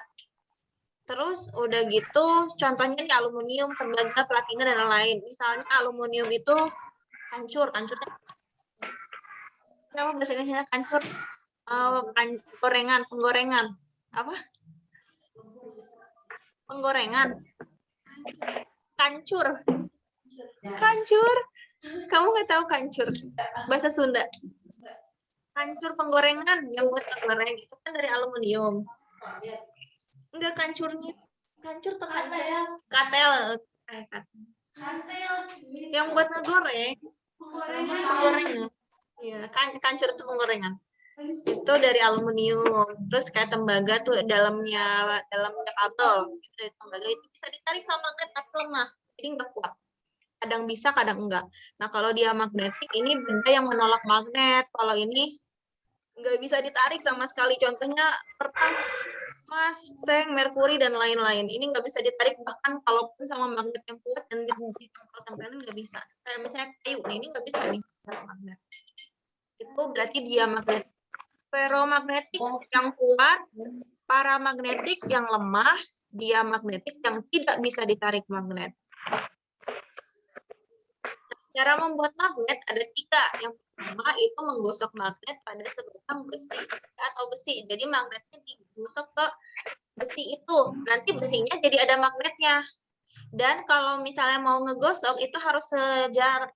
Terus udah gitu, contohnya di aluminium, tembaga, platina, dan lain-lain. Misalnya aluminium itu hancur. Apa bahasa Indonesia hancur? Penggorengan. Apa? Penggorengan. Kancur. Kamu nggak tahu kancur? Bahasa Sunda. Kancur penggorengan yang buat goreng itu kan dari aluminium. Enggak kancurnya. Kancur tuh katel. Yang buat ngegoreng. Penggorengan. Iya, kancur itu penggorengan. Itu dari aluminium. Terus kayak tembaga tuh dalamnya kabel. Dari tembaga itu bisa ditarik sama magnet tapi lemah. Jadi nggak kuat. Kadang bisa, kadang enggak. Nah, kalau dia magnetik, ini benda yang menolak magnet. Kalau ini nggak bisa ditarik sama sekali. Contohnya kertas, emas, seng, merkuri, dan lain-lain. Ini nggak bisa ditarik, bahkan kalaupun sama magnet yang kuat dan ditempel-tempelin nggak bisa. Kayak misalnya kayu, ini nggak bisa nih magnet. Itu berarti dia magnet. Feromagnetik yang kuat, paramagnetik yang lemah, diamagnetik yang tidak bisa ditarik magnet. Cara membuat magnet ada 3. Yang pertama itu menggosok magnet pada sebatang besi atau besi. Jadi magnetnya digosok ke besi itu. Nanti besinya jadi ada magnetnya. Dan kalau misalnya mau ngegosok itu harus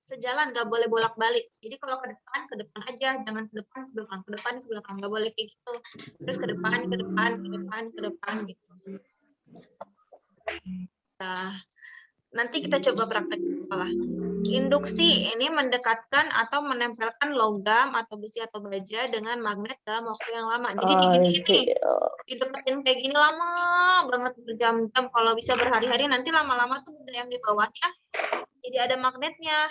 sejalan, nggak boleh bolak-balik. Jadi kalau ke depan aja, jangan ke depan, nggak boleh kayak gitu. Terus ke depan gitu. Nah, nanti kita coba praktek lah. Induksi ini mendekatkan atau menempelkan logam atau besi atau baja dengan magnet dalam waktu yang lama. Jadi dideketin kayak gini lama banget, berjam-jam, kalau bisa berhari-hari, nanti lama-lama tuh benda yang di bawahnya jadi ada magnetnya.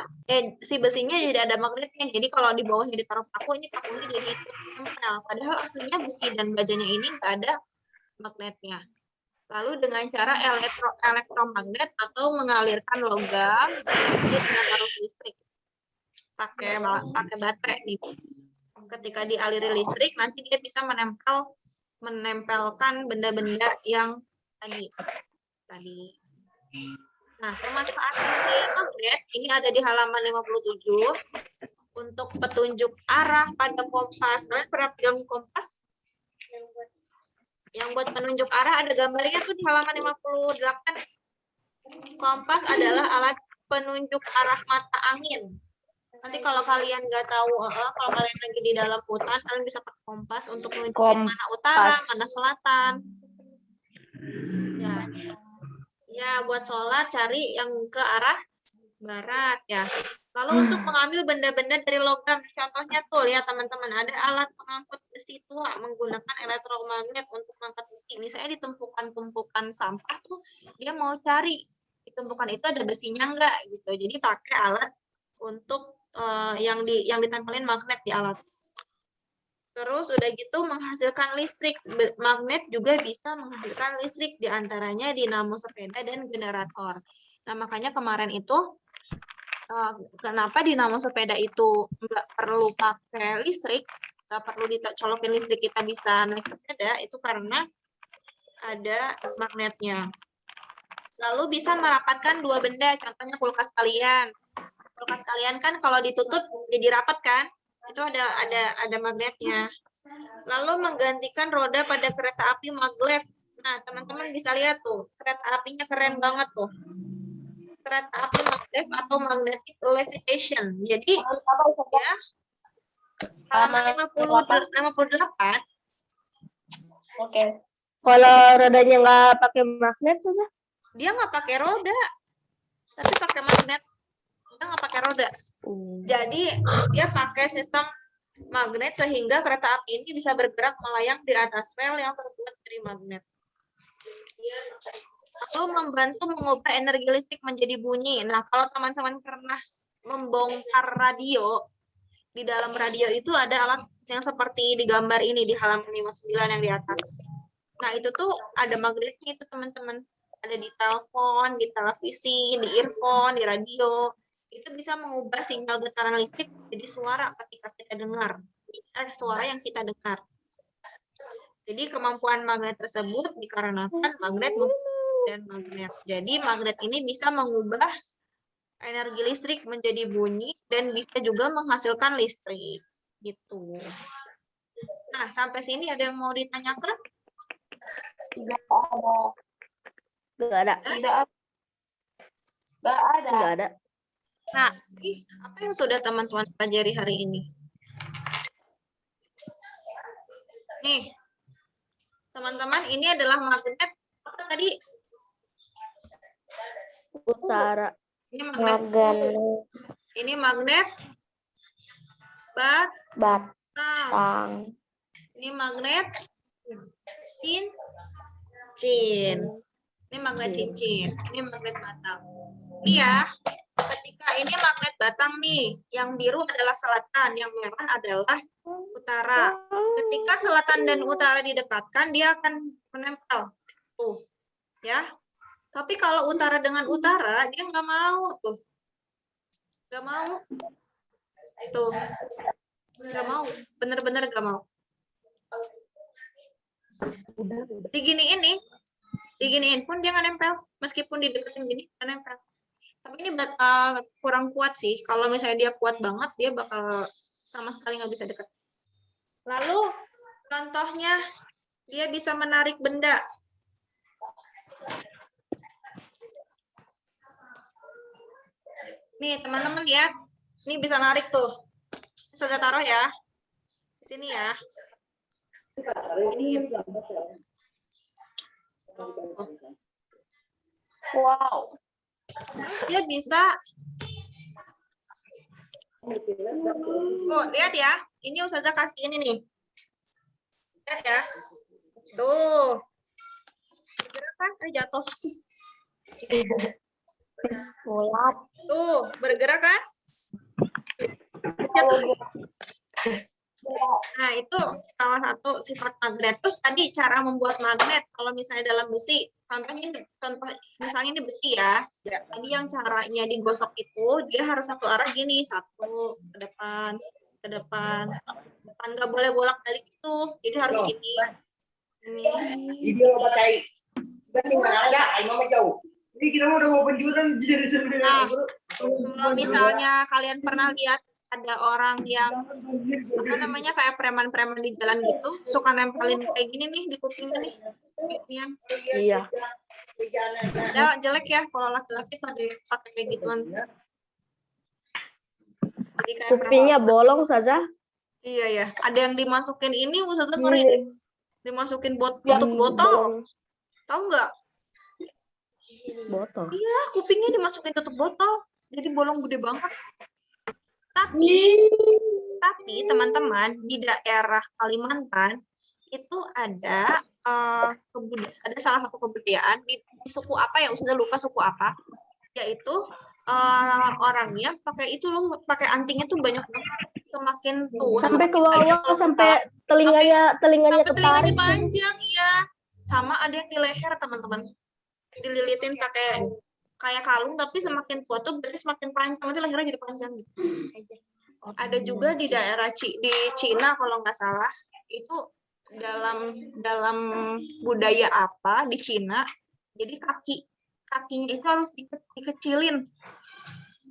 Si besinya jadi ada magnetnya. Jadi kalau di bawahnya ditaruh paku, ini pakunya jadi nempel. Padahal aslinya besi dan bajanya ini nggak ada magnetnya. Lalu dengan cara elektromagnet atau mengalirkan logam dengan arus listrik pakai baterai nih. Ketika dialiri listrik nanti dia bisa menempel menempelkan benda-benda yang tadi. Nah, pemanfaatan gaya magnet ini ada di halaman 57 untuk petunjuk arah pada kompas. Kalian pernah pegang kompas? Yang buat penunjuk arah ada gambarnya tuh di halaman 58. Kompas adalah alat penunjuk arah mata angin. Nanti kalau kalian nggak tahu, kalau kalian lagi di dalam hutan, kalian bisa pakai kompas untuk menunjuk mana utara, mana selatan. Ya, buat sholat cari yang ke arah barat ya. Lalu untuk mengambil benda-benda dari logam, contohnya tuh lihat teman-teman, ada alat pengangkut besi tua menggunakan elektromagnet untuk mengangkat besi. Misalnya di tumpukan-tumpukan sampah tuh dia mau cari di tumpukan itu ada besinya enggak gitu. Jadi pakai alat untuk yang ditempelin magnet di alat. Terus udah gitu menghasilkan listrik. Magnet juga bisa menghasilkan listrik, diantaranya dinamo sepeda dan generator. Nah makanya kemarin itu kenapa dinamo sepeda itu nggak perlu pakai listrik, nggak perlu dicolokin listrik kita bisa naik sepeda, itu karena ada magnetnya. Lalu bisa merapatkan dua benda, contohnya kulkas kalian. Kulkas kalian kan kalau ditutup jadi rapat kan? Itu ada magnetnya. Lalu menggantikan roda pada kereta api maglev. Nah, teman-teman bisa lihat tuh, kereta apinya keren banget tuh. Kereta api maglev atau magnetic levitation. Jadi ya halaman 58. Oke. Kalau rodanya nggak pakai magnet susah? Dia nggak pakai roda, tapi pakai magnet. Dia nggak pakai roda. Jadi dia pakai sistem magnet sehingga kereta api ini bisa bergerak melayang di atas rel yang terbuat dari magnet. Lalu membantu mengubah energi listrik menjadi bunyi. Nah, kalau teman-teman pernah membongkar radio, di dalam radio itu ada alat yang seperti di gambar ini di halaman 59 yang di atas. Nah, itu tuh ada magnetnya itu teman-teman. Ada di telepon, di televisi, di earphone, di radio. Itu bisa mengubah sinyal getaran listrik jadi suara ketika kita dengar. Suara yang kita dengar. Jadi kemampuan magnet tersebut dikarenakan magnet dan magnet. Jadi magnet ini bisa mengubah energi listrik menjadi bunyi dan bisa juga menghasilkan listrik. Gitu. Nah, sampai sini ada yang mau ditanyakan? Tidak ada. Tidak ada. Nah, apa yang sudah teman-teman pelajari hari ini? Nih, teman-teman, ini adalah magnet apa tadi? Utara. Ini magnet. Ini magnet batang. Ini magnet cincin. Ini magnet cincin. Ini magnet batang. Ini ya, ketika ini magnet batang nih, yang biru adalah selatan, yang merah adalah utara. Ketika selatan dan utara didekatkan, dia akan menempel. Tuh, ya. Tapi kalau utara dengan utara, dia nggak mau tuh. Nggak mau. Tuh. Nggak mau. Bener-bener nggak mau. Diginiin pun dia nggak nempel. Meskipun dideketin gini, nggak nempel. Tapi ini kurang kuat sih. Kalau misalnya dia kuat banget, dia bakal sama sekali nggak bisa deket. Lalu, contohnya, dia bisa menarik benda. Nih, teman-teman lihat. Ini bisa narik tuh. Saya taruh ya. Di sini ya. Ini. Wow. Dia bisa. Oh, lihat ya. Ini Ustazah kasih ini nih. Lihat ya. Tuh. Bergerak kan? Jatuh. Tuh, bergerak kan? Jatuh. Nah, itu salah satu sifat magnet. Terus tadi cara membuat magnet, kalau misalnya dalam besi, misalnya ini besi ya. Tadi yang caranya digosok itu, dia harus satu arah gini, satu ke depan, nggak boleh bolak-balik itu. Jadi harus gini. Ini. Video lo bacain. Kita tinggal aja, ayo mama jauh. Jadi kita udah mau penjualan jadi sebenarnya. Nah, kalau misalnya kalian pernah lihat ada orang yang apa namanya kayak preman-preman di jalan gitu, suka nempelin kayak gini nih di kupingnya nih. Ginian. Iya. Ya, jelek ya kalau laki-laki pada pakai kayak gituan. Jadi kayak Kupingnya bolong saja. iya ya, ada yang dimasukin ini Ustazah ngeri deh. Dimasukin tutup botol. Bolong Tahu nggak? botol. Iya, kupingnya dimasukin tutup botol. Jadi bolong gede banget. Tapi teman-teman di daerah Kalimantan itu ada ada salah satu kebudayaan di suku apa ya, Ustazah lupa suku apa, yaitu orangnya pakai itu loh, pakai antingnya tuh banyak banget, semakin tua Sampai ke bawah, kalau sampai telinganya sampai ketarik. telinganya panjang, iya. Sama ada yang di leher, teman-teman. Dililitin pakai kayak kalung, tapi semakin tua tuh berarti semakin panjang, nanti lehernya jadi panjang gitu. Ada juga di daerah di Cina kalau nggak salah, itu dalam budaya apa di Cina, jadi kakinya itu harus dikecilin.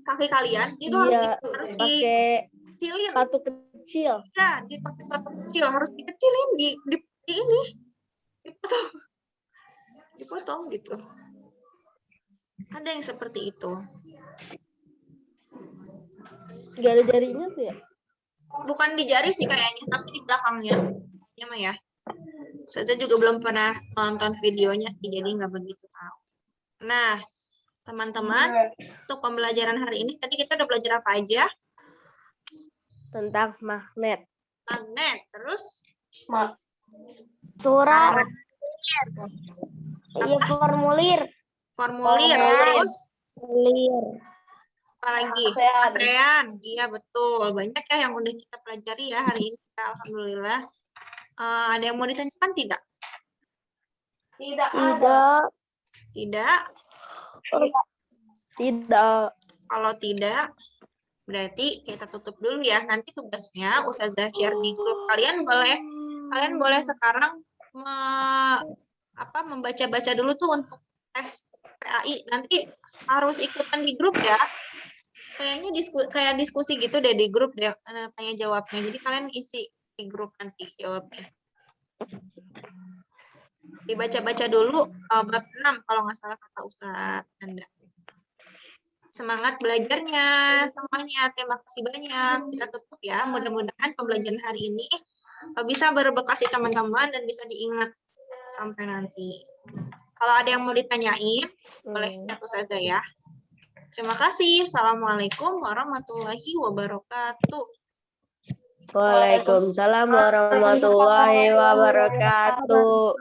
Kaki kalian itu Iya, harus pakai dikecilin. sepatu kecil. Ya, dipakai sepatu kecil, harus dikecilin di ini. Dipotong gitu. Ada yang seperti itu. Gak ada jarinya tuh ya? Bukan di jari sih kayaknya, tapi di belakangnya. Ya, Mah ya. Saya juga belum pernah nonton videonya sih, jadi nggak begitu tahu. Nah, teman-teman, untuk pembelajaran hari ini, tadi kita udah belajar apa aja? Tentang magnet. Magnet, terus? Surat. Iya, formulir. Formulir, terus? Formulir. Apa lagi? ASEAN. Iya, betul. Banyak ya yang udah kita pelajari ya hari ini. Alhamdulillah. Ada yang mau ditanyakan tidak? Tidak. Tidak? Tidak. Kalau tidak, berarti kita tutup dulu ya. Nanti tugasnya Ustazah share di grup. Kalian boleh sekarang membaca-baca dulu tuh untuk tes PAI. Nanti harus ikutan di grup ya. Kayaknya diskusi gitu deh di grup deh, tanya jawabnya. Jadi kalian isi di grup nanti jawabnya. Dibaca-baca dulu bab 6 kalau nggak salah kata Ustaz Anda. Semangat belajarnya semuanya. Terima kasih banyak. Kita tutup ya. Mudah-mudahan pembelajaran hari ini bisa berbekas di teman-teman dan bisa diingat sampai nanti. Kalau ada yang mau ditanyain, boleh chat Ustazah ya. Terima kasih. Assalamualaikum warahmatullahi wabarakatuh. Waalaikumsalam warahmatullahi wabarakatuh.